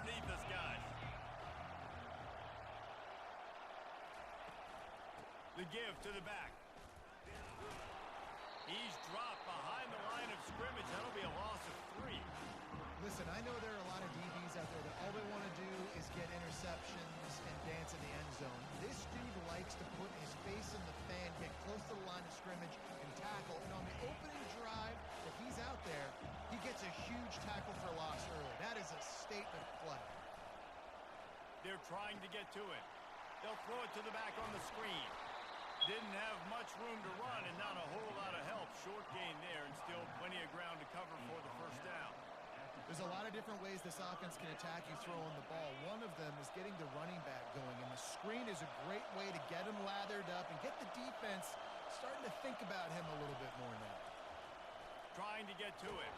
underneath this guy. The give to the back. He's dropped behind the line of scrimmage. That'll be a loss of 3. Listen, I know there are a lot of DBs out there that all they want to do is get interceptions and dance in the end zone. This dude likes to put his face in the fan, get close to the line of scrimmage, and tackle. And on the opening drive, if he's out there, he gets a huge tackle for loss early. That is a statement play. They're trying to get to it. They'll throw it to the back on the screen. Didn't have much room to run and not a whole lot of help. Short gain there and still plenty of ground to cover for the first down. There's a lot of different ways this offense can attack you throwing the ball. One of them is getting the running back going, and the screen is a great way to get him lathered up and get the defense starting to think about him a little bit more now. Trying to get to it.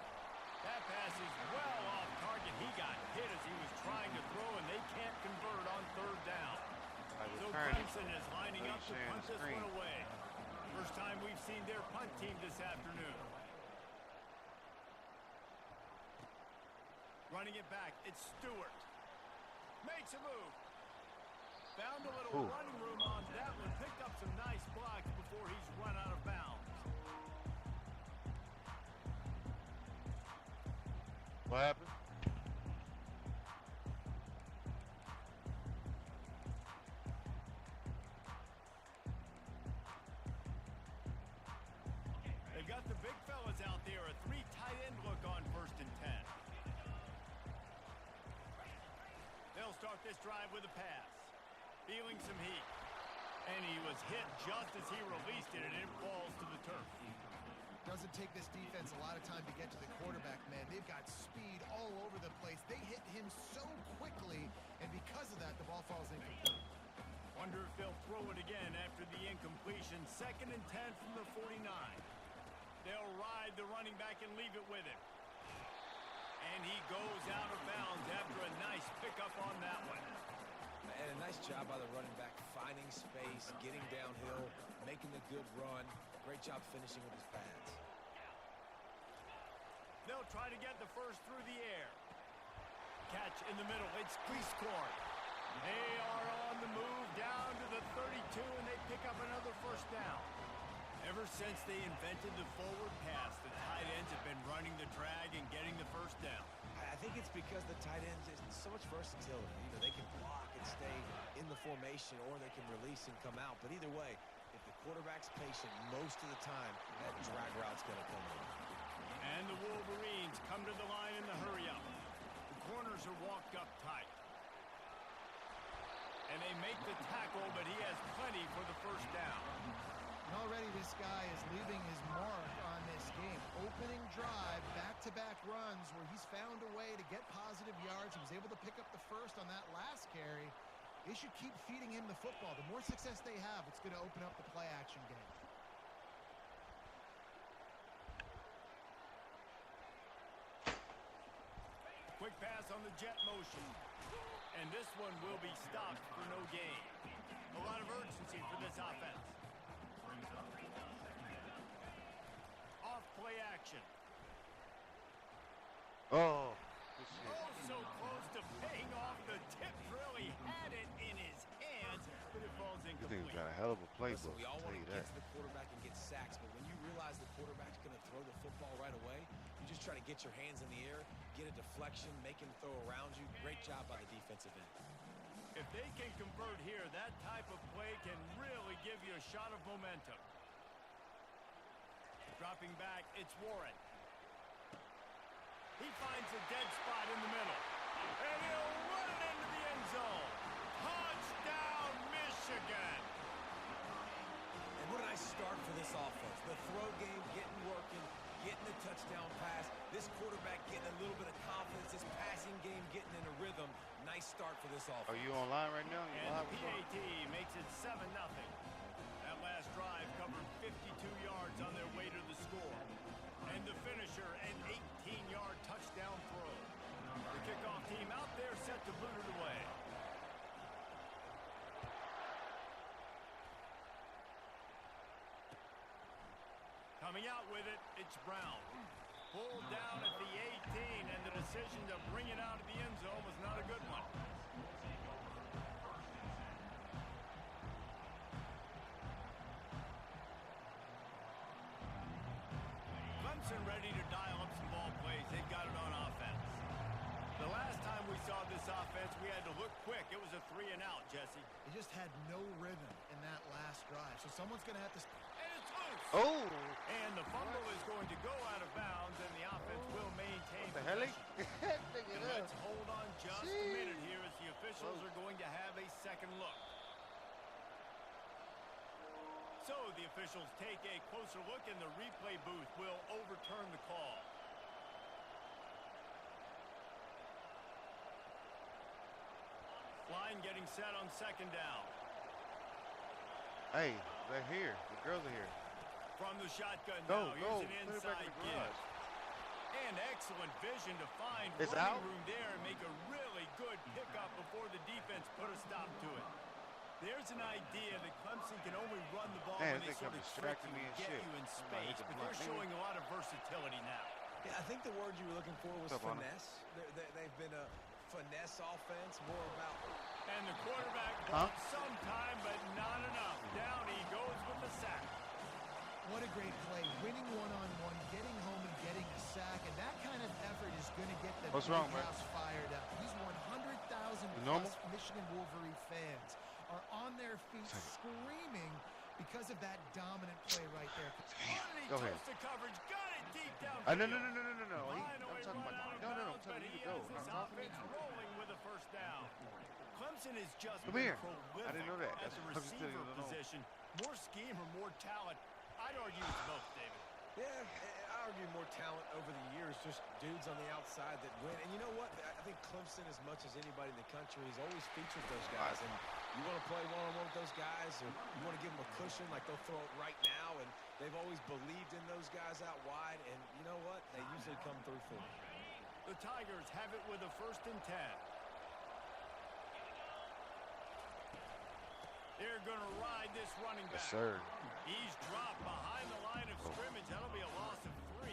That pass is well off target. He got hit as he was trying to throw, and they can't convert on third down. So Clemson is lining up to punt this one away. First time we've seen their punt team this afternoon. Running it back, it's Stewart. Makes a move. Found a little running room on that one. Picked up some nice blocks before he's run out of bounds. What happened? They've got the big fellas out there. A 3 tight end look on 1st and 10. They'll start this drive with a pass. Feeling some heat. And he was hit just as he released it, and it falls to the turf. Doesn't take this defense a lot of time to get to the quarterback, man. They've got speed all over the place. They hit him so quickly, and because of that, the ball falls incomplete. Wonder if they'll throw it again after the incompletion. 2nd and 10 from the 49. They'll ride the running back and leave it with him. And he goes out of bounds after a nice pickup on that one. And a nice job by the running back, finding space, getting downhill, making a good run. Great job finishing with his pads. They'll try to get the first through the air. Catch in the middle. It's Cleescorn. They are on the move down to the 32, and they pick up another first down. Ever since they invented the forward pass, the tight ends have been running the drag and getting the first down. I think it's because the tight ends is so much versatility. You know, they can block and stay in the formation, or they can release and come out. But either way, if the quarterback's patient, most of the time, that drag route's going to come in. And the Wolverines come to the line in the hurry-up. The corners are walked up tight. And they make the tackle, but he has plenty for the first down. And already this guy is leaving his mark on this game. Opening drive, back-to-back runs where he's found a way to get positive yards. He was able to pick up the first on that last carry. They should keep feeding him the football. The more success they have, it's going to open up the play-action game. Quick pass on the jet motion. And this one will be stopped for no gain. A lot of urgency for this offense. Off play action. Oh, Oh, so close to paying off the tip drill. He had it in his hands, but it falls this incomplete. thing's got a hell of a Listen, playbook. we all I'll tell want you to get that. to the quarterback and get sacks, but when you realize the quarterback's going to throw the football right away, you just try to get your hands in the air, get a deflection, make him throw around you. Great job by the defensive end. If they can convert here, that type of play can really give you a shot of momentum. Dropping back, it's Warren. He finds a dead spot in the middle. And he'll run it into the end zone. Touchdown, Michigan! And what a nice start for this offense. The throw game getting working, getting the touchdown pass. This quarterback getting a little bit of confidence. This passing game getting in a rhythm. Nice start for this offense. Are you online right now? You And live? the PAT makes it 7-0. That last drive covered 52 yards on their way to the score. And the finisher, an 18-yard touchdown throw. The kickoff team out there set to boot it away. Coming out with it, it's Brown. Pulled down at the 18, and the decision to bring it out of the end zone was not a good one. Clemson ready to dial up some ball plays. They've got it on offense. The last time we saw this offense, we had to look quick. It was a 3-and-out, Jesse. They just had no rhythm in that last drive, so someone's going to have to... And it's loose. Oh! And the fumble is going to go out of bounds, and the offense will maintain What the hell? possession. Pick it And up. let's hold on just a minute here as the officials are going to have a second look. So the officials take a closer look, and the replay booth will overturn the call. Line getting set on second down. Hey, they're here. The girls are here. From the shotgun Go, now, go. here's an Put it back inside in the give. garage. And excellent vision to find It's running out? room there and make a really good pickup before the defense put a stop to it. There's an idea that Clemson can only run the ball Man, when they this sort thing of distracted trick you me and and get shit. you in I'm gonna space, hit the but block. they're showing a lot of versatility now. Yeah, I think the word you were looking for was What's up, Anna? finesse. They've been a finesse offense, more about... And the quarterback Huh? bought some time, but not enough. Down he goes with the sack. What a great play. Winning one-on-one, getting home and getting a sack, and that kind of effort is going to get the What's wrong, man? house fired up. These 100,000 You normal? plus Michigan Wolverine fans are on their feet screaming because of that dominant play right there. He Go ahead. toast the coverage, got it deep down. No. Line away, I'm talking run out about. of No. I'm bounds, telling but you he to go. has this I'm talking to offense you. rolling with a first down. Clemson is just Come been here. prolific I didn't know that. at That's the what I'm just receiver telling you to know. position. More scheme or more talent. I'd argue it's both, David. Yeah, I argue more talent over the years, just dudes on the outside that win. And you know what? I think Clemson, as much as anybody in the country, has always featured those guys. And you want to play one-on-one with those guys, or you want to give them a cushion like they'll throw it right now. And they've always believed in those guys out wide. And you know what? They usually come through for them. The Tigers have it with a 1st and 10. They're going to ride this running back. Yes, sir. He's dropped behind the line of scrimmage. That'll be a loss of 3.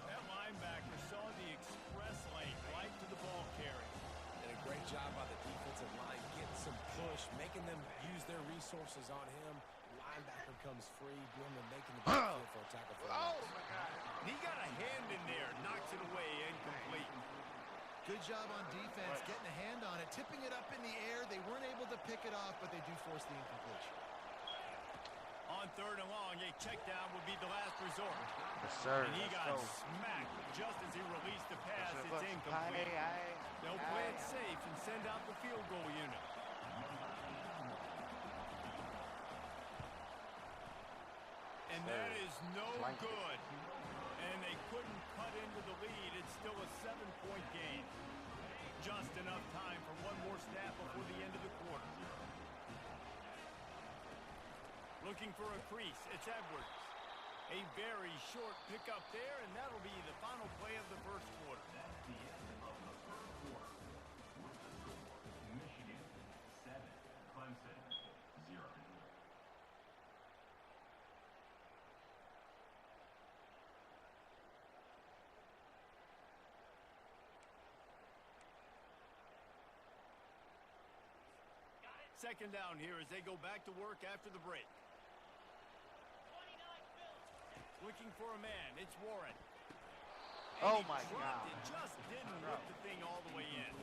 That linebacker saw the express lane right to the ball carrier. And a great job by the defensive line, getting some push, making them use their resources on him. Linebacker comes free, Grimmer making the field for a tackle for a Oh, loss. my God. He got a hand in there, knocks it away, incomplete. Good job on defense, getting a hand on it, tipping it up in the air. They weren't able to pick it off, but they do force the incompletion. On 3rd and long, a check down would be the last resort. Yes, sir. And he Let's got go. smacked just as he released the pass. Yes, sir. It's incomplete. Aye. They'll play it safe and send out the field goal unit. And that is no Blanket. good. And they couldn't cut into the lead. It's still a 7-point game. Just enough time for one more snap before the end of the quarter. Looking for a crease. It's Edwards. A very short pickup there, and that'll be the final play of the first quarter. Michigan 7, Clemson 0. Second down here as they go back to work after the break. Looking for a man. It's Warren. And Oh, he my dropped God. it, just didn't whip the thing all the way in.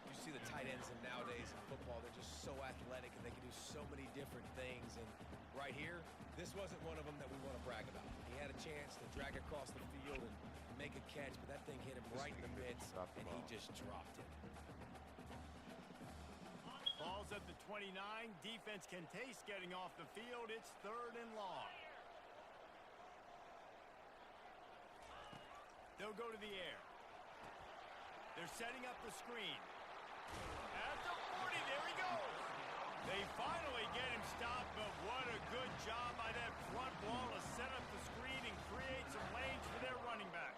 You see the tight ends in nowadays in football, they're just so athletic and they can do so many different things. And right here, this wasn't one of them that we want to brag about. He had a chance to drag across the field and make a catch, but that thing hit him right in the midst, Dropped the and he ball. just dropped it. Ball's at the 29. Defense can taste getting off the field. It's 3rd and long. They'll go to the air. They're setting up the screen. At the 40, there he goes. They finally get him stopped, but what a good job by that front wall to set up the screen and create some lanes for their running back.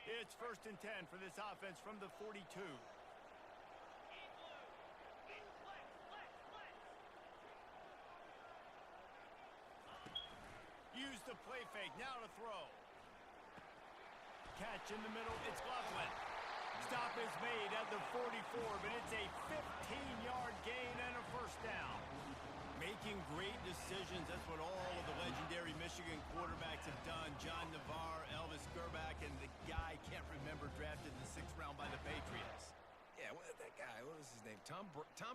It's 1st and 10 for this offense from the 42. the play fake. Now to throw. Catch in the middle. It's Loveland. Stop is made at the 44, but it's a 15-yard gain and a first down. Making great decisions. That's what all of the legendary Michigan quarterbacks have done. John Navarre, Elvis Gerbach, and the guy, can't remember, drafted in the 6th round by the Patriots. Yeah, that guy, what was his name? Tom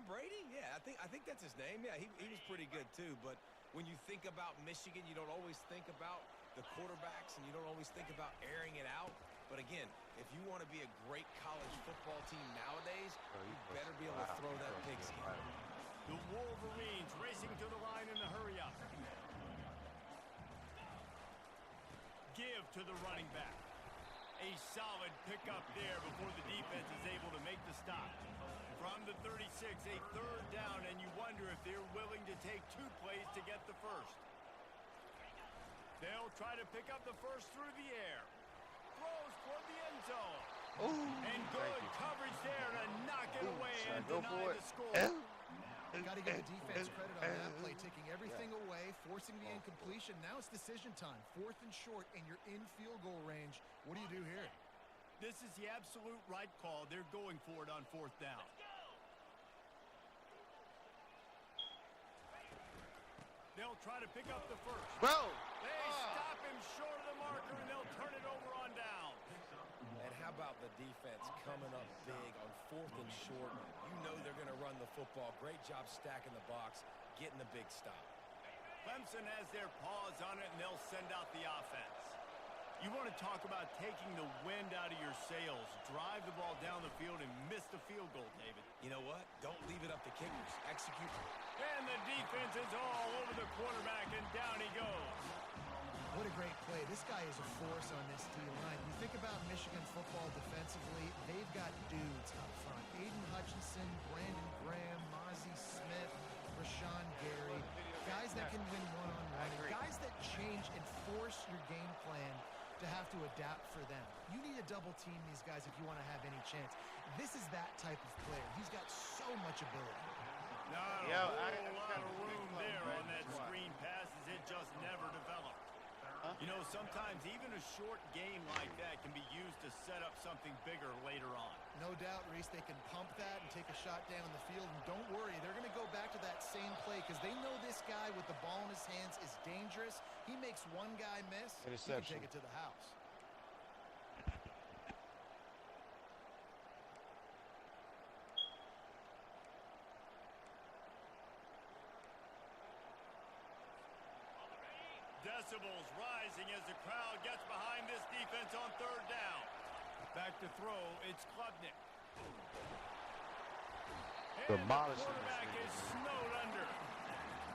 Brady? Yeah, I think that's his name. Yeah, he was pretty good too. But when you think about Michigan, you don't always think about the quarterbacks, and you don't always think about airing it out. But again, if you want to be a great college football team nowadays, you better be able to throw that pigskin. The Wolverines racing to the line in the hurry-up. Give to the running back. A solid pickup there before the defense is able to make the stop. From the 36, a third down, and you wonder if they're willing to take 2 plays to get the first. They'll try to pick up the first through the air. Throws toward the end zone. Ooh, And good coverage there to knock it away and go deny for the it. score. Got to give the defense credit on that play, taking everything away, forcing the incompletion. Now it's decision time. 4th and short, and you're in field goal range. What do you do here? This is the absolute right call. They're going for it on 4th down. They'll try to pick up the first. Bro! They stop him short of the marker, and they'll turn it over on down. And how about the defense coming up big on 4th and short? You know they're going to run the football. Great job stacking the box, getting the big stop. Clemson has their paws on it, and they'll send out the offense. You want to talk about taking the wind out of your sails. Drive the ball down the field and miss the field goal, David. You know what? Don't leave it up to kickers. Execute. And the defense is all over the quarterback, and down he goes. What a great play. This guy is a force on this D-line. You think about Michigan football defensively, they've got dudes up front. Aiden Hutchinson, Brandon Graham, Mozzie Smith, Rashawn Gary. Guys that can win one-on-one. And guys that change and force your game plan to have to adapt for them. You need to double team these guys if you want to have any chance. This is that type of player. He's got so much ability. Not a whole lot of room there on that screen pass as it just never developed. You know, sometimes even a short game like that can be used to set up something bigger later on. No doubt, Reese, they can pump that and take a shot down the field. And don't worry, they're going to go back to that same play because they know this guy with the ball in his hands is dangerous. He makes one guy miss, he can take it to the house. Decibels rising as the crowd gets behind this defense on 3rd down. Back to throw, it's Klubnik. And the quarterback is snowed under.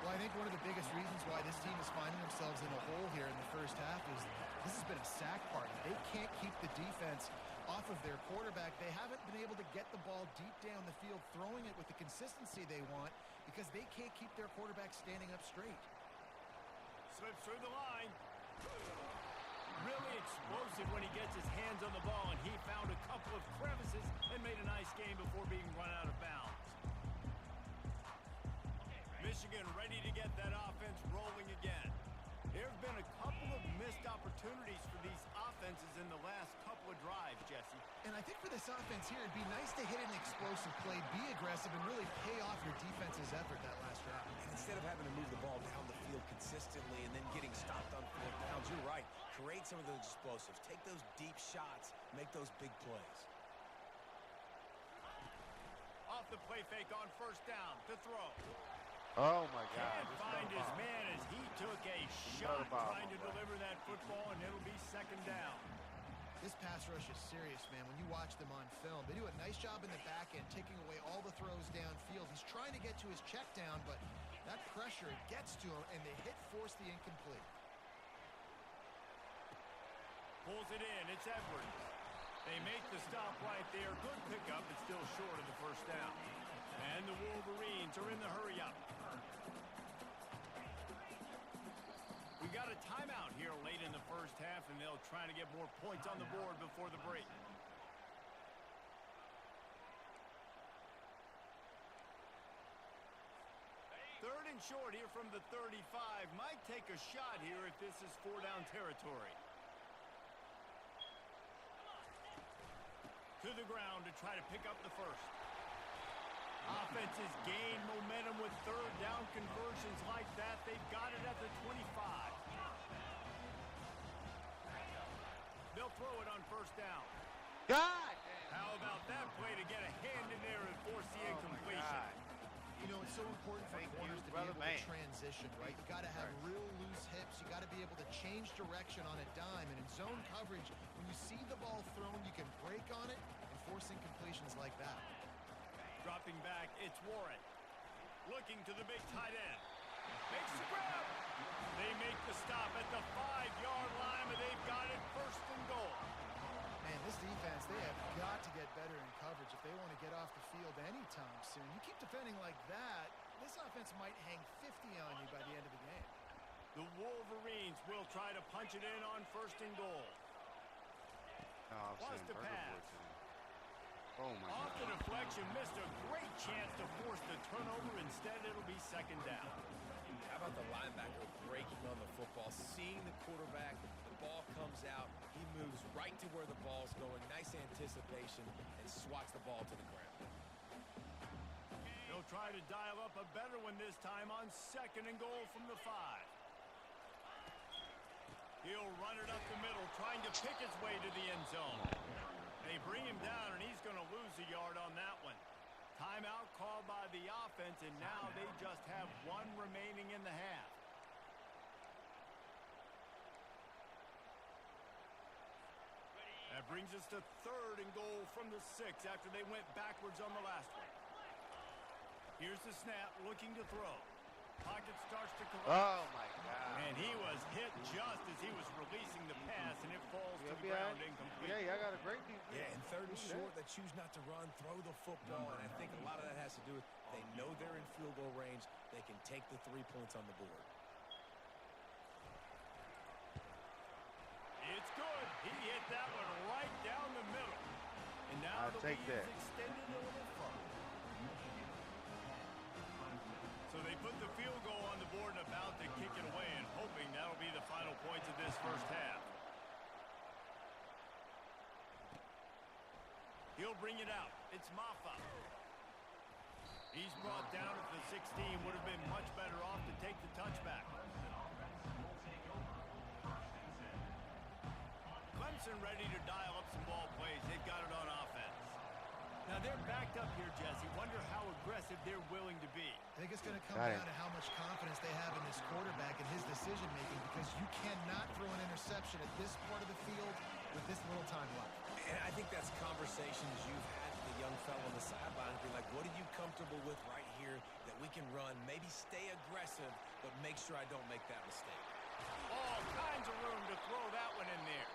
Well, I think one of the biggest reasons why this team is finding themselves in a hole here in the first half is this has been a sack party. They can't keep the defense off of their quarterback. They haven't been able to get the ball deep down the field, throwing it with the consistency they want because they can't keep their quarterback standing up straight. Slips through the line. Really explosive when he gets his hands on the ball, and he found a couple of crevices and made a nice game before being run out of bounds. Michigan ready to get that offense rolling again. There have been a couple of missed opportunities for these offenses in the last couple of drives, Jesse. And I think for this offense here, it'd be nice to hit an explosive play, be aggressive, and really pay off your defense's effort that last drive. And instead of having to move the ball down the field consistently and then getting stopped on 4th downs, you're right. Create some of those explosives. Take those deep shots. Make those big plays. Off the play fake on 1st down to throw. Oh, my God. Can't find his man as he took a shot trying to deliver that football, and it'll be 2nd down. This pass rush is serious, man. When you watch them on film, they do a nice job in the back end, taking away all the throws downfield. He's trying to get to his check down, but that pressure gets to him, and they force the incomplete. Pulls it in. It's Edwards. They make the stop right there. Good pickup, but still short of the 1st down. And the Wolverines are in the hurry-up. We got a timeout here late in the 1st half, and they'll try to get more points on the board before the break. in short here from the 35. Might take a shot here if this is 4-down territory. To the ground to try to pick up the first. Offenses gain momentum with third down conversions like that. They've got it at the 25. They'll throw it on first down. God! How about that play to get a hand in there and force the incompletion? You know, it's so important for corners to be able to transition, right? You got to have real loose hips. You got to be able to change direction on a dime. And in zone coverage, when you see the ball thrown, you can break on it and force incompletions like that. Dropping back, it's Warren. Looking to the big tight end. Makes the grab. They make the stop at the 5-yard line, and they've got it first and goal. Man, this defense, they have got to get better in coverage if they want to get off the field anytime soon. You keep defending like that, this offense might hang 50 on you by the end of the game. The Wolverines will try to punch it in on first and goal. Oh, Wants to pass. Oh, my Off God. the deflection, missed a great chance to force the turnover. Instead, it'll be second down. How about the linebacker breaking on the football, seeing the quarterback, the ball comes out, he moves right to where the ball's going, nice anticipation, and swats the ball to the ground. He'll try to dial up a better one this time on second and goal from the 5. He'll run it up the middle, trying to pick his way to the end zone. They bring him down, and he's going to lose a yard on that one. Timeout called by the offense, and now they just have one remaining in the half. That brings us to third and goal from the 6 after they went backwards on the last one. Here's the snap, looking to throw. Pocket starts to collapse. Oh, my God. And he was hit just as he was releasing the pass, and it falls to the ground incomplete. Yeah, y'all got a great defense. Yeah, and third and short, they choose not to run, throw the football, and I think a lot of that has to do with they know they're in field goal range. They can take the 3 points on the board. It's good. He hit that one right down the middle. And now I'll the take lead that. is extended a little further. So they put the field goal on the board and about to kick it away, and hoping that'll be the final points of this first half. He'll bring it out. It's Maffa. He's brought down at the 16. Would have been much better off to take the touchback. Clemson ready to dial up some ball plays. They've got it on offense. Now they're backed up here, Jesse. Wonder how aggressive they're willing to be. I think it's going to come down to how much confidence they have in this quarterback and his decision-making, because you cannot throw an interception at this part of the field with this little time left. And I think that's conversations you've had with the young fellow on the sideline. Be like, what are you comfortable with right here that we can run? Maybe stay aggressive, but make sure I don't make that mistake. All kinds of room to throw that one in there.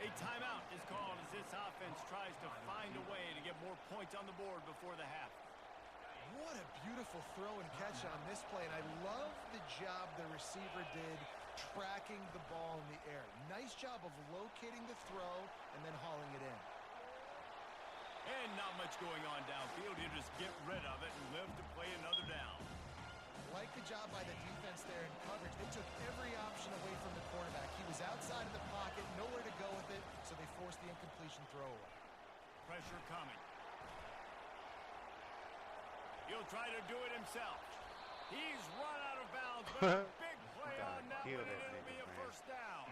A timeout is called as this offense tries to find a way to get more points on the board before the half. What a beautiful throw and catch on this play, and I love the job the receiver did tracking the ball in the air. Nice job of locating the throw and then hauling it in. And not much going on downfield. He'll just get rid of it and live to play another down. Like the job by the defense there in coverage. They took every option away from the quarterback. He was outside of the pocket, nowhere to go with it, so they forced the incompletion throw away. Pressure coming. He'll try to do it himself. He's run out of bounds, but a big play on that one, and it'll be a first down.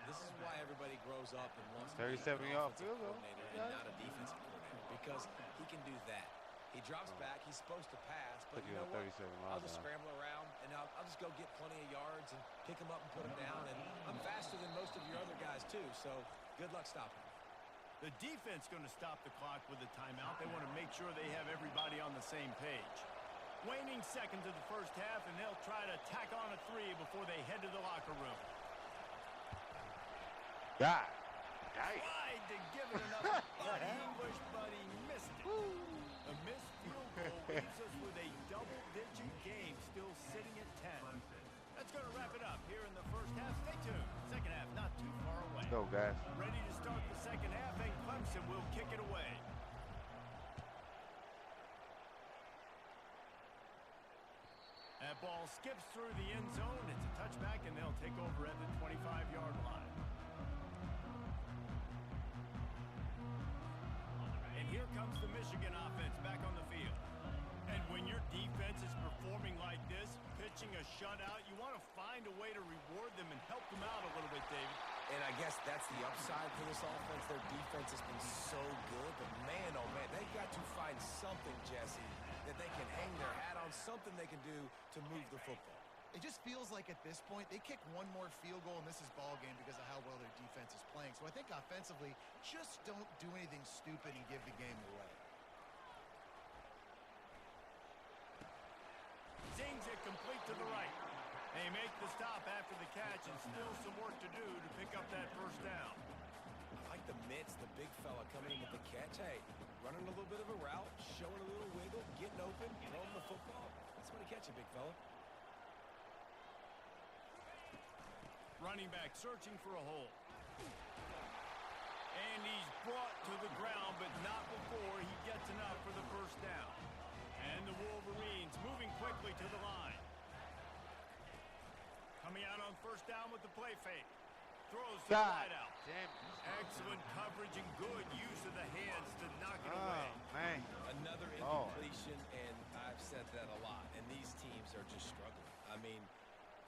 This is why everybody grows up and wants to be 37-yard an offensive field goal. coordinator and not a defensive coordinator, because he can do that. He drops back. He's supposed to pass, but you know what? I'll just scramble around, and I'll just go get plenty of yards and pick him up and put him down. And I'm faster than most of your other guys, too, so good luck stopping him. The defense going to stop the clock with a timeout. They want to make sure they have everybody on the same page. Waning seconds of the first half, and they'll try to tack on a 3 before they head to the locker room. God. Tried to give it another Buddy English, but he missed it. A missed field goal leaves us with a double-digit game still sitting at 10. That's going to wrap it up here in the first half. Stay tuned. Second half not too far away. Go, guys. Ready to start the second half, and Clemson will kick it away. ball skips through the end zone. It's a touchback, and they'll take over at the 25-yard line. And here comes the Michigan offense back on the field. And when your defense is performing like this, pitching a shutout, you want to find a way to reward them and help them out a little bit, David. And I guess that's the upside for this offense. Their defense has been so good, but man, oh man, they got to find something, Jesse, that they can hang their hat on, something they can do to move the football. It just feels like at this point, they kick one more field goal and this is ball game because of how well their defense is playing. So I think offensively, just don't do anything stupid and give the game away. Zings it complete to the right. They make the stop after the catch and still some work to do to pick up that first down. I like the mitts, the big fella coming in with the catch. Hey, running a little bit of a route, showing a little wiggle, getting open, throwing the football. That's when he catch it, big fella. Running back searching for a hole. And he's brought to the ground, but not before he gets enough for the first down. And the Wolverines moving quickly to the line. Coming out on first down with the play fake. Throws to the God wide out. damn it. Excellent coverage and good use of the hands to knock it away. Oh, man. Another incompletion, and I've said that a lot, and these teams are just struggling. I mean,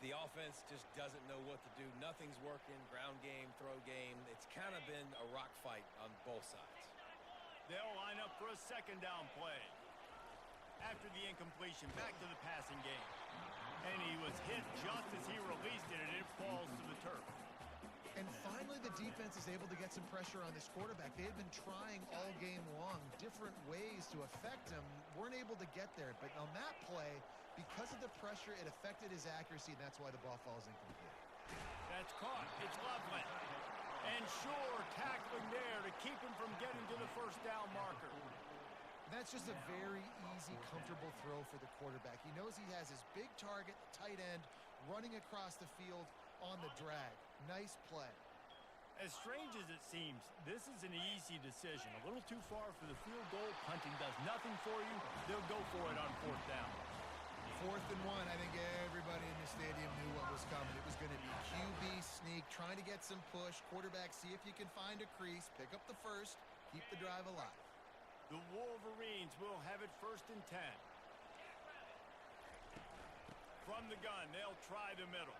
the offense just doesn't know what to do. Nothing's working. Ground game, throw game. It's kind of been a rock fight on both sides. They'll line up for a second down play. After the incompletion, back to the passing game. And he was hit just as he released it, and it falls to the turf. And finally, the defense is able to get some pressure on this quarterback. They had been trying all game long different ways to affect him. Weren't able to get there. But on that play, because of the pressure, it affected his accuracy, and that's why the ball falls incomplete. That's caught. It's Loveland. And Shore tackling there to keep him from getting to the first down marker. That's just a very easy, comfortable throw for the quarterback. He knows he has his big target, tight end, running across the field on the drag. Nice play. As strange as it seems, this is an easy decision. A little too far for the field goal. Punting does nothing for you. They'll go for it on fourth down. 4th and 1, I think everybody in the stadium knew what was coming. It was going to be QB sneak, trying to get some push. Quarterback, see if you can find a crease, pick up the first, keep the drive alive. The Wolverines will have it 1st and 10. From the gun, they'll try the middle.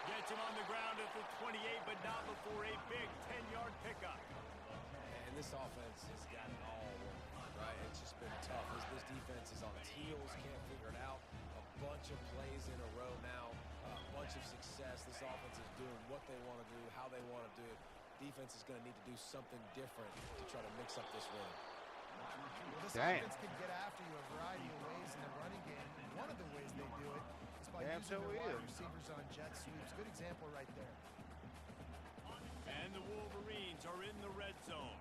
Gets him on the ground at the 28, but not before a big 10-yard pickup. And this offense has gotten all working, right? It's just been tough. This defense is on its heels, can't figure it out. A bunch of plays in a row now, a bunch of success. This offense is doing what they want to do, how they want to do it. Defense is going to need to do something different to try to mix up this rhythm. Well, this Damn. offense can get after you a variety of ways in the running game. And one of the ways they do it is by Damn, using so their we wide do. receivers on jet sweeps. Good example right there. And the Wolverines are in the red zone.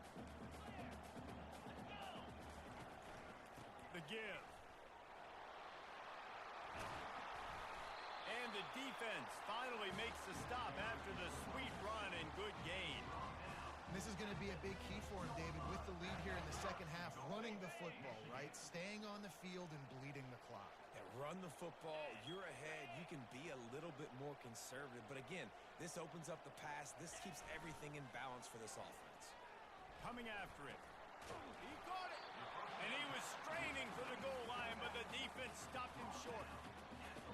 The give. And the defense finally makes the stop after the sweet run and good gain. And this is going to be a big key for him, David, with the lead here in the second half, running the football, right? Staying on the field and bleeding the clock. Yeah, run the football, you're ahead, you can be a little bit more conservative. But again, this opens up the pass. This keeps everything in balance for this offense. Coming after it. He caught it. And he was straining for the goal line, but the defense stopped him short.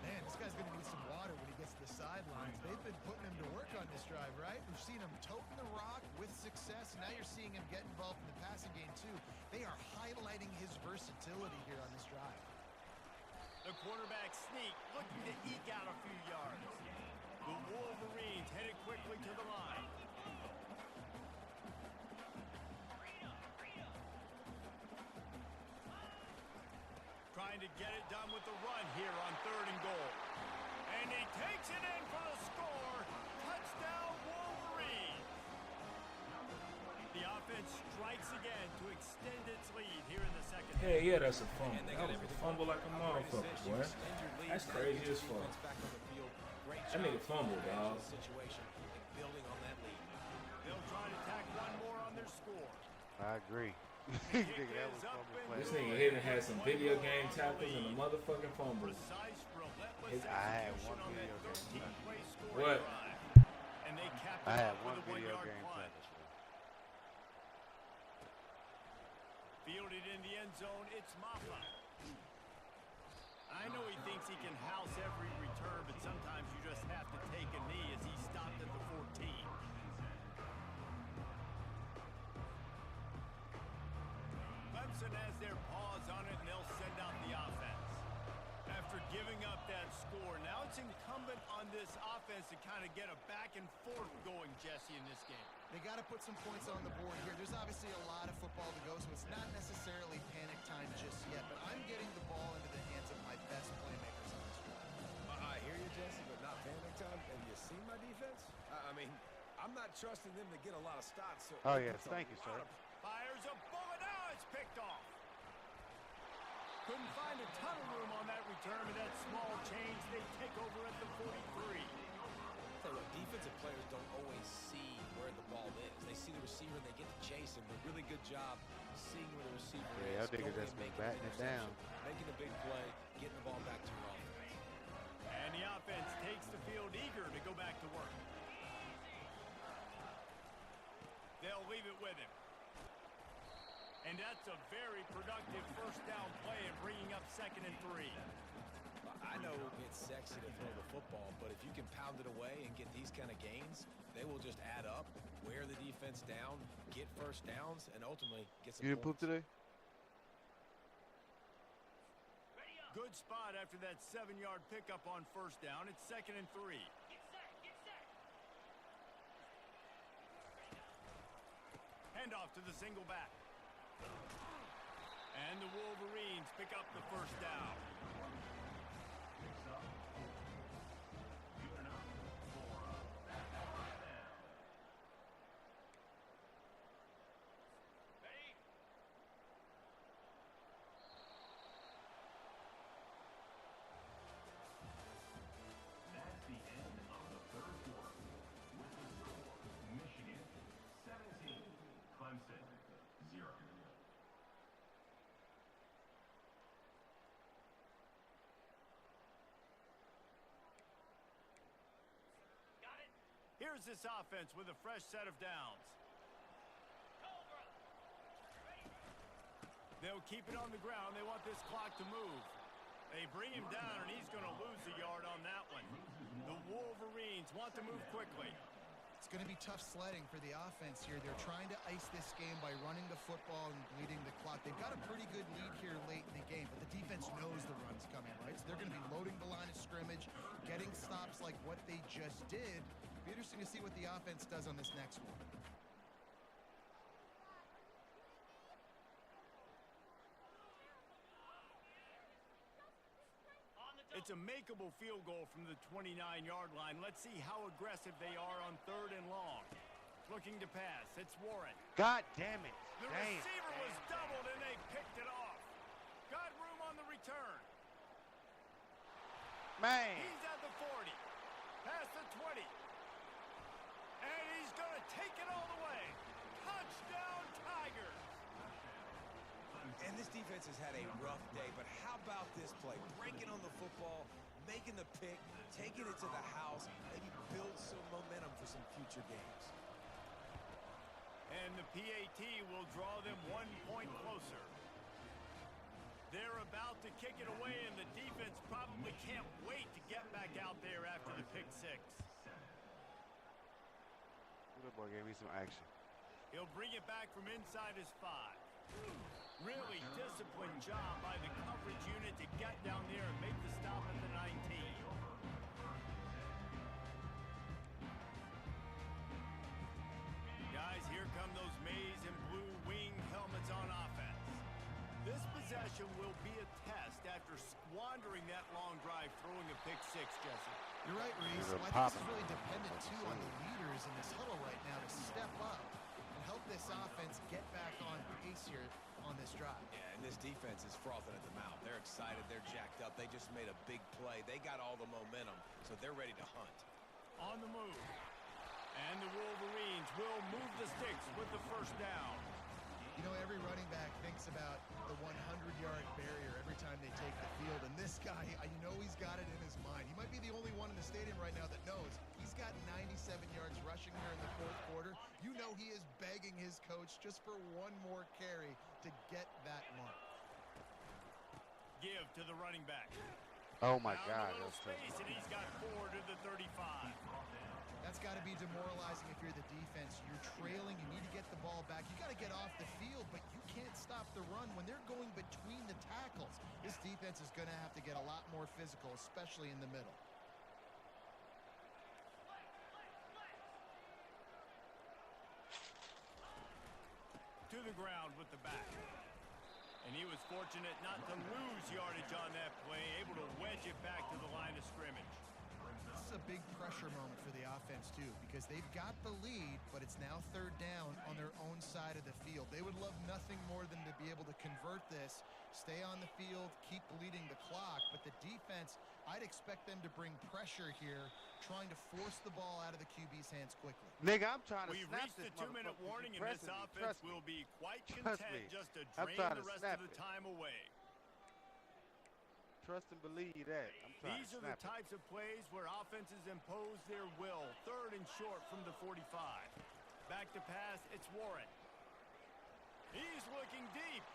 Man, this guy's going to need some water when he gets to the sidelines. They've been putting him to work on this drive, right? We've seen him toting the rock with success. Now you're seeing him get involved in the passing game, too. They are highlighting his versatility here on this drive. The quarterback sneak, looking to eke out a few yards. The Wolverines headed quickly to the line. Trying to get it done with the run here on 3rd and goal. And he takes it in for the score. Touchdown, Wolverines. The offense strikes again to extend its lead here in the second half. Hey, yeah, that's a fumble. And they That got was a everything fumble like a right. motherfucker, Upgrade boy. is this. You extend your lead, That's now crazy you get as your fuck. defense back on the field. Great That job nigga fumbled, taking advantage dog. of the situation and building on that lead. They'll try to tack one more on their score. I agree. Kick Nigga, that is was up fumble and play. This good. nigga Hidden had some One video ball game on the tackles and a lead. motherfucking fumble. Precise, relentless His- I had execution one on that video game 13-play scoring What? drive. And they capped I it had off one with a video 1-yard game plunge. tackle. Fielded in the end zone, it's Maffa. I know he thinks he can house every return, but sometimes you just have to take a knee as he stopped at the 14. Clemson has their paws on it, and they'll send out the offense. After giving up that score, now it's incumbent on this offense to kind of get a back and forth going, Jesse, in this game. They got to put some points on the board here. There's obviously a lot of football to go, so it's not necessarily panic time just yet, but I'm getting the ball into the hands of my best playmakers on this drive. I hear you, Jesse, but not panic time. And you see my defense? I mean, I'm not trusting them to get a lot of stops. So Oh, it yes. puts a Thank you, lot sir. of- Fires a bullet. Now it's picked off. Couldn't find a ton of room on that return, but that small change, they take over at the 43. So look, defensive players don't always see where the ball is. They see the receiver and they get to chase him. A really good job seeing where the receiver Yeah, is. y'all niggas going just and been making an batting it down. interception, making a big play, getting the ball back to your offense. And the offense takes the field eager to go back to work. They'll leave it with him. And that's a very productive first down play and bringing up 2nd and 3. I know it's sexy to throw the football, but if you can pound it away and get these kind of gains, they will just add up, wear the defense down, get first downs, and ultimately get some You didn't poop points. today? Good spot after that 7-yard pickup on first down. It's 2nd and 3. Handoff to the single back. And the Wolverines pick up the first down. Picks up. Good enough for a touchdown. That's the end of the third quarter. With the score, Michigan 17, Clemson 0. Here's this offense with a fresh set of downs. They'll keep it on the ground. They want this clock to move. They bring him down, and he's going to lose a yard on that one. The Wolverines want to move quickly. It's going to be tough sledding for the offense here. They're trying to ice this game by running the football and bleeding the clock. They've got a pretty good lead here late in the game, but the defense knows the run's coming, right? So they're going to be loading the line of scrimmage, getting stops like what they just did. It'll be interesting to see what the offense does on this next one. It's a makeable field goal from the 29-yard line. Let's see how aggressive they are on 3rd and long. Looking to pass. It's Warren. God damn it. The Damn. receiver was doubled, and they picked it off. Got room on the return. Man. He's at the 40. Past the 20. And he's going to take it all the way. Touchdown, Tigers. And this defense has had a rough day, but how about this play? Breaking on the football, making the pick, taking it to the house, maybe build some momentum for some future games. And the PAT will draw them 1 point closer. They're about to kick it away, and the defense probably can't wait to get back out there after the pick 6. That boy gave me some action. He'll bring it back from inside his 5. Really disciplined job by the coverage unit to get down there and make the stop at the 19. Guys, here come those maize and blue wing helmets on offense. This possession will be a test after squandering that long drive throwing a pick 6, Jesse. You're right, Reese. They're Well, I think this is popping. really dependent, too, on the leaders in this huddle right now to step up and help this offense get back on pace here on this drive. Yeah, and this defense is frothing at the mouth. They're excited. They're jacked up. They just made a big play. They got all the momentum, so they're ready to hunt. On the move. And the Wolverines will move the sticks with the first down. You know, every running back This guy, you know he's got it in his mind. He might be the only one in the stadium right now that knows he's got 97 yards rushing here in the fourth quarter. You know he is begging his coach just for one more carry to get that mark. Give to the running back. Oh my Found God. a little That's tough. space, and he's got 4 to the 35. That's got to be demoralizing if you're the defense. You're trailing. You need to get the ball back. You got to get off the field, but you can't stop the run when they're going between the tackles. This defense is going to have to get a lot more physical, especially in the middle. To the ground with the back. And he was fortunate not to lose yardage on that play, able to wedge it back to the line of scrimmage. This is a big pressure moment for the offense, too, because they've got the lead, but it's now third down on their own side of the field. They would love nothing more than to be able to convert this, stay on the field, keep bleeding the clock. But the defense, I'd expect them to bring pressure here, trying to force the ball out of the QB's hands quickly. Nigga, I'm trying to We've snap reached this the 2-minute motherfucker. warning, He's and this pressing me. offense Trust me. will be quite Trust content me. just to I'm drain trying the to rest snap of the it. time away. Trust and believe that. I'm trying These to are the snap it. types of plays where offenses impose their will. 3rd and short from the 45. Back to pass, it's Warren. He's looking deep.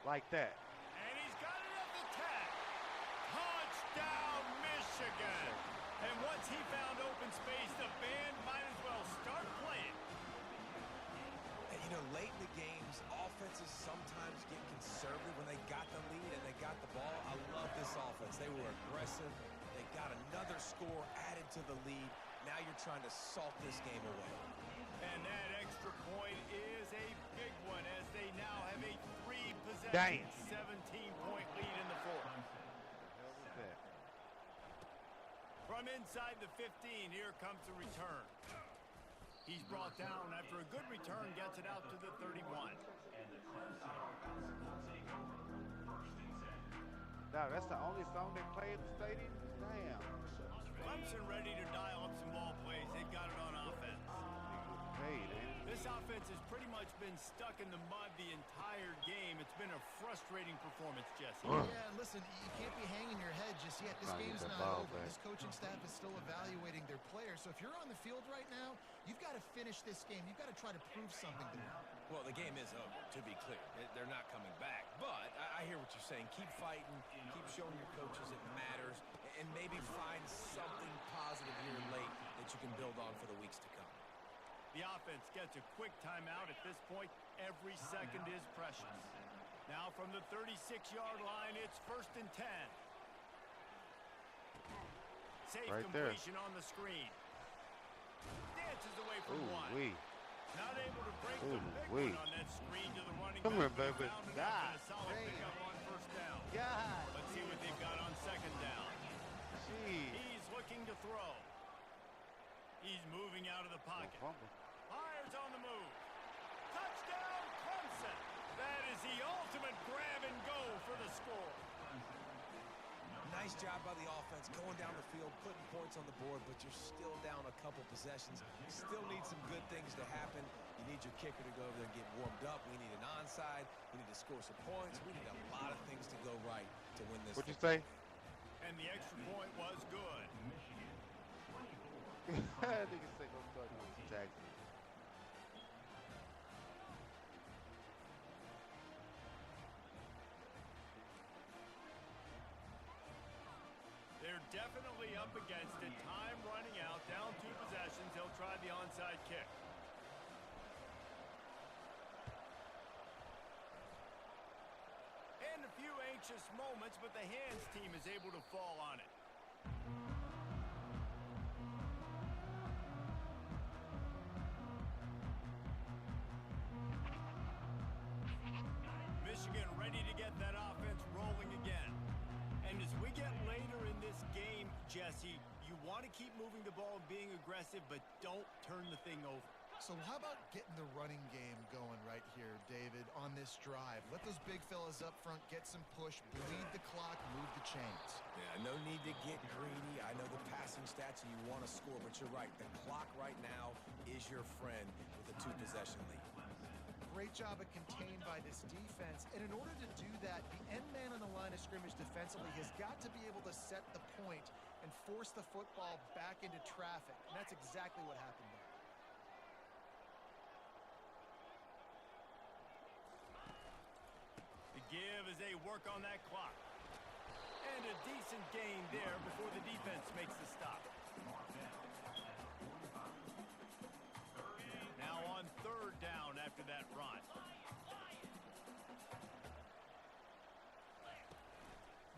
Like that. And he's got it at the 10. Touchdown, Michigan. And once he found open space, the band might as well start playing. And, you know, late in the games, offenses sometimes get conservative when they got the lead and they got the ball. I love this offense. They were aggressive. They got another score added to the lead. Now you're trying to salt this game away. And that extra point is a big one as they now have a 3-possession, Damn. 17-point lead in the fourth. What the hell was that? From inside the 15, here comes the return. He's brought down after a good return, gets it out to the 31. Nah, that's the only song they play at the stadium? Damn. Clemson ready to dial up some ball plays. They've got it on offense. Hey, man. This offense has pretty much been stuck in the mud the entire game. It's been a frustrating performance, Jesse. Yeah, and listen, you can't be hanging your head just yet. This Trying to game's get that not ball over. back. This coaching staff is still evaluating their players. So if you're on the field right now, you've got to finish this game. You've got to try to prove something to them. Well, the game is over, to be clear. They're not coming back. But I hear what you're saying. Keep fighting. Keep showing your coaches it matters. And maybe find something positive here late that you can build on for the weeks to come. The offense gets a quick timeout. At this point, every second is precious. Now from the 36-yard line, it's 1st and 10. Safe Right there. completion on the screen. Dances away from Ooh, one. wee. Not able to break the Ooh, big wee. one on that screen to the running Come back. here, baby. Found enough God and a solid damn. pickup on 1st down. God. Let's see what they've got on 2nd down. Jeez. He's looking to throw. He's moving out of the pocket. Fumble. Fires on the move. Touchdown, Clemson. That is the ultimate grab and go for the score. Nice job by the offense going down the field, putting points on the board, but you're still down a couple possessions. You still need some good things to happen. You need your kicker to go over there and get warmed up. We need an onside. We need to score some points. We need a lot of things to go right to win this. What'd you say? And the extra point was good. Nigga say go start with Jackson. They're definitely up against it. Time running out. Down 2 possessions. He'll try the onside kick. And a few anxious moments, but the hands team is able to fall on it. Michigan ready to get that offense rolling again. And as we get later in this game, Jesse, you want to keep moving the ball, being aggressive, but don't turn the thing over. So how about getting the running game going right here, David, on this drive? Let those big fellas up front get some push, bleed the clock, move the chains. Yeah, no need to get greedy. I know the passing stats and you want to score, but you're right. The clock right now is your friend with a 2-possession lead. Great job of contained by this defense. And in order to do that, the end man on the line of scrimmage defensively has got to be able to set the point and force the football back into traffic. And that's exactly what happened there. The give as they work on that clock. And a decent gain there before the defense makes the stop. Now on third down after that run.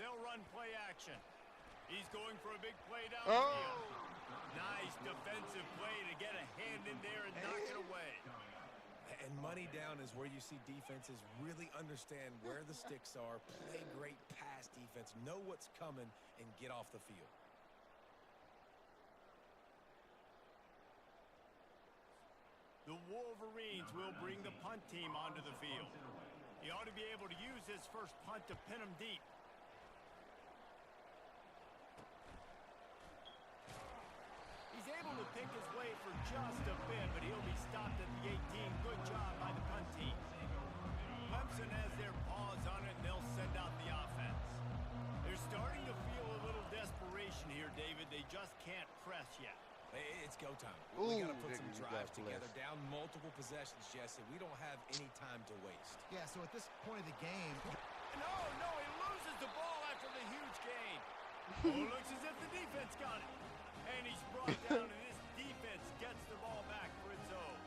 They'll run play action. He's going for a big play downfield. Nice defensive play to get a hand in there and knock it away. And money down is where you see defenses really understand where the sticks are, play great pass defense, know what's coming, and get off the field. The Wolverines will bring the punt team onto the field. He ought to be able to use his first punt to pin him deep. He's able to pick his way for just a bit, but he'll be stopped at the 18. Good job by the punt team. Clemson has their paws on it, and they'll send out the offense. They're starting to feel a little desperation here, David. They just can't press yet. It's go time. Ooh, we got to put some you drives got together, blessed. down multiple possessions, Jesse. We don't have any time to waste. Yeah, so at this point of the game... No, he loses the ball after the huge gain. Oh, looks as if the defense got it. And he's brought down, and this defense gets the ball back for its own.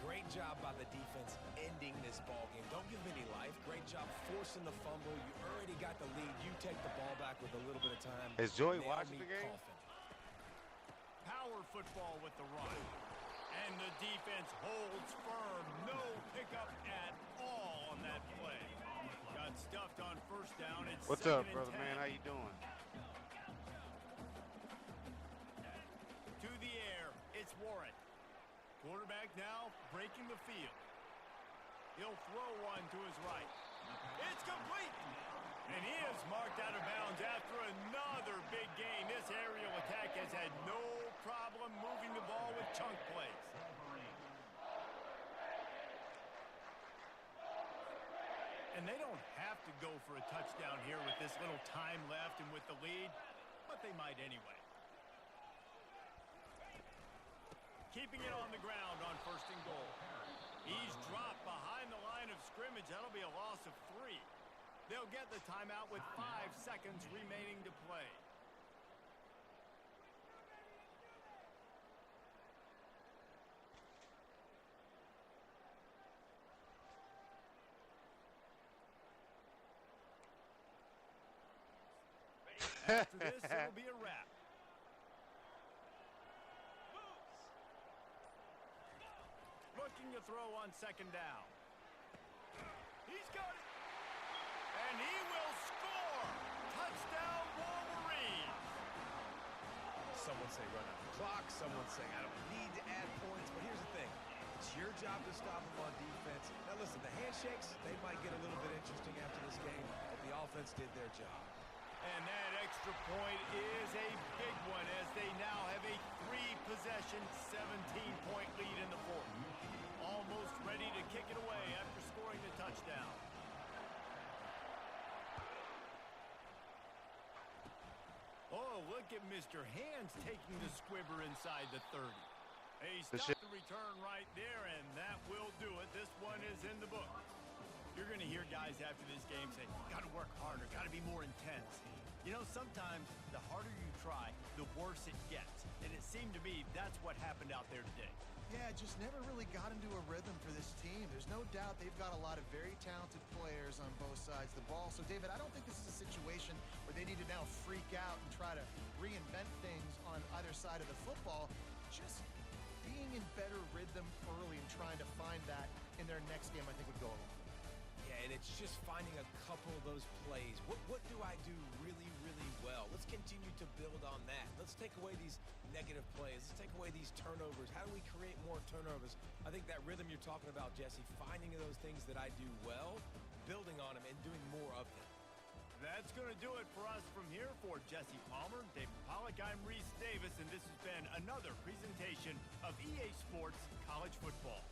Great job by the defense ending this ball game. Don't give them any life. Great job forcing the fumble. You already got the lead. You take the ball back with a little bit of time. Is Joey Nail watching me the game? coffin. Power football with the run. And the defense holds firm. No pickup at all on that play. Got stuffed on first down. It's What's up, 2nd and brother, 10. man? How you doing? To the air, it's Warren. Quarterback now breaking the field. He'll throw one to his right. It's complete. And he is marked out of bounds after another big gain. This aerial attack has had no problem moving the ball with chunk plays. And they don't have to go for a touchdown here with this little time left and with the lead, but they might anyway. Keeping it on the ground on 1st and goal. He's dropped behind the line of scrimmage. That'll be a loss of 3. They'll get the timeout with 5 seconds remaining to play. After this, it'll be a wrap. Looking to throw on 2nd down. He's got it. And he will score. Touchdown, Wolverines. Someone say run out the clock. Someone say I don't need to add points. But here's the thing. It's your job to stop them on defense. Now listen, the handshakes, they might get a little bit interesting after this game, but the offense did their job. And that extra point is a big one as they now have a 3-possession, 17-point lead in the 4th. Almost ready to kick it away after scoring the touchdown. Oh, look at Mr. Hands taking the squibber inside the 30. He stopped the return right there, and that will do it. This one is in the book. You're going to hear guys after this game say, got to work harder, got to be more intense. You know, sometimes the harder you try, the worse it gets. And it seemed to me that's what happened out there today. Yeah, just never really got into a rhythm for this team. There's no doubt they've got a lot of very talented players on both sides of the ball. So, David, I don't think this is a situation where they need to now freak out and try to reinvent things on either side of the football. Just being in better rhythm early and trying to find that in their next game, I think would go a long way. Yeah, and it's just finding a couple of those plays. What do I do really, really well? Let's continue to build on that. Let's take away these negative plays. Let's take away these turnovers. How do we create more turnovers? I think that rhythm you're talking about, Jesse, finding those things that I do well, building on them, and doing more of them. That's going to do it for us from here. For Jesse Palmer, David Pollack, I'm Reese Davis, and this has been another presentation of EA Sports College Football.